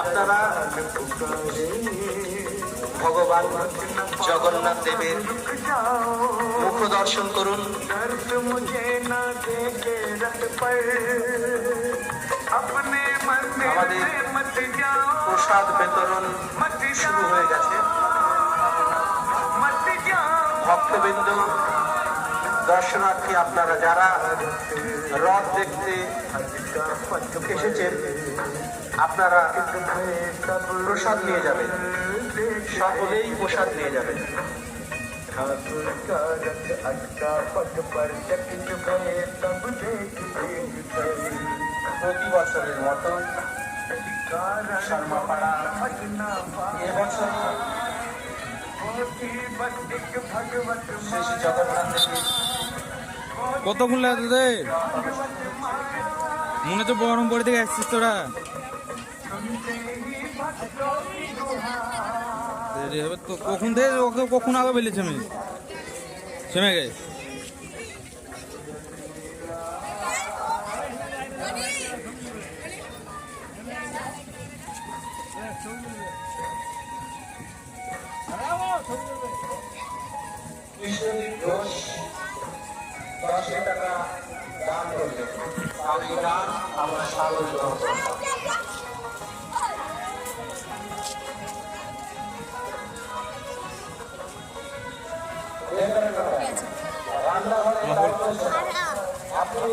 আপনারা ভগবান জগন্নাথ দেবের মুখ দর্শন করুন। আমাদের প্রসাদ বিতরণ শুরু হয়ে গেছে। ভক্তবৃন্দ, দর্শনার্থী আপনারা যারা রথ দেখতে এসেছেন, আপনারা প্রসাদ নিয়ে যাবেন, সকলেই প্রসাদ নিয়ে যাবেন। প্রতি বছরের মতো শর্মাপাড়া এবছর শ্রী জগন্নাথ দেবের কতক্ষণ লাগে তোদের? মনে তো বহরম পড়ে থেকে আসছিস তোরা। তো কখন থেকে ওকে কখন আগে বেরিয়েছে আমি সেমে গে কৃষ্ণদীপ ঘোষ 10 টাকা দান করলেন। আর এই দান আমরা সাগর গ্রহণ করলাম। রান্নাঘরে আপনি